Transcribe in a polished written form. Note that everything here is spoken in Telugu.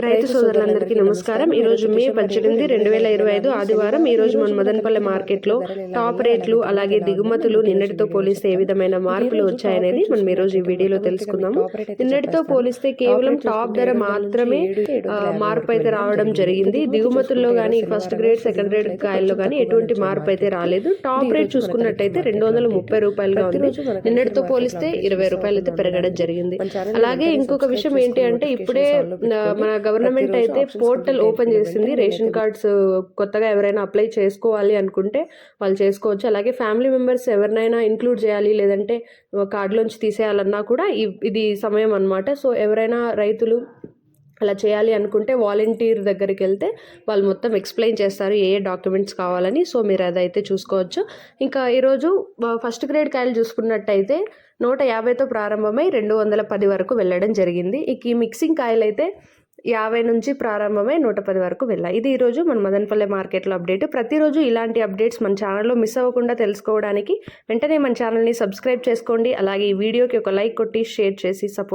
రైతు సోదరులందరికీ నమస్కారం. ఈరోజు మే 18, 2025 ఆదివారం. ఈరోజు మన మదనపల్లె మార్కెట్లో టాప్ రేట్లు అలాగే దిగుమతులు నిన్నటితో పోలిస్తే ఏ విధమైన మార్పులు వచ్చాయనేది మనం ఈరోజు ఈ వీడియోలో తెలుసుకుందాము. నిన్నటితో పోలిస్తే కేవలం టాప్ ధర మాత్రమే మార్పు అయితే రావడం జరిగింది. దిగుమతుల్లో కానీ ఫస్ట్ గ్రేడ్ సెకండ్ గ్రేడ్ కాయల్లో కానీ ఎటువంటి మార్పు అయితే రాలేదు. టాప్ రేట్ చూసుకున్నట్టయితే 230 రూపాయలుగా ఉంది. నిన్నటితో పోలిస్తే 20 రూపాయలు అయితే పెరగడం జరిగింది. అలాగే ఇంకొక విషయం ఏంటి అంటే ఇప్పుడే మన గవర్నమెంట్ అయితే పోర్టల్ ఓపెన్ చేసింది. రేషన్ కార్డ్స్ కొత్తగా ఎవరైనా అప్లై చేసుకోవాలి అనుకుంటే వాళ్ళు చేసుకోవచ్చు. అలాగే ఫ్యామిలీ మెంబర్స్ ఎవరినైనా ఇంక్లూడ్ చేయాలి లేదంటే కార్డులోంచి తీసేయాలన్నా కూడా ఇది సమయం అన్నమాట. సో ఎవరైనా రైతులు అలా చేయాలి అనుకుంటే వాలంటీర్ దగ్గరికి వెళ్తే వాళ్ళు మొత్తం ఎక్స్ప్లెయిన్ చేస్తారు ఏ డాక్యుమెంట్స్ కావాలని. సో మీరు అదైతే చూసుకోవచ్చు. ఇంకా ఈరోజు ఫస్ట్ గ్రేడ్ కాయలు చూసుకున్నట్టయితే 150తో ప్రారంభమై 210 వరకు వెళ్ళడం జరిగింది. ఇక ఈ మిక్సింగ్ కాయలు అయితే 50 నుంచి ప్రారంభమై 110 వరకు వెళ్ళాయి. ఇది ఈరోజు మన మదనపల్లె మార్కెట్లో అప్డేట్. ప్రతిరోజు ఇలాంటి అప్డేట్స్ మన ఛానల్లో మిస్ అవ్వకుండా తెలుసుకోవడానికి వెంటనే మన ఛానల్ని సబ్స్క్రైబ్ చేసుకోండి. అలాగే ఈ వీడియోకి ఒక లైక్ కొట్టి షేర్ చేసి సపోర్ట్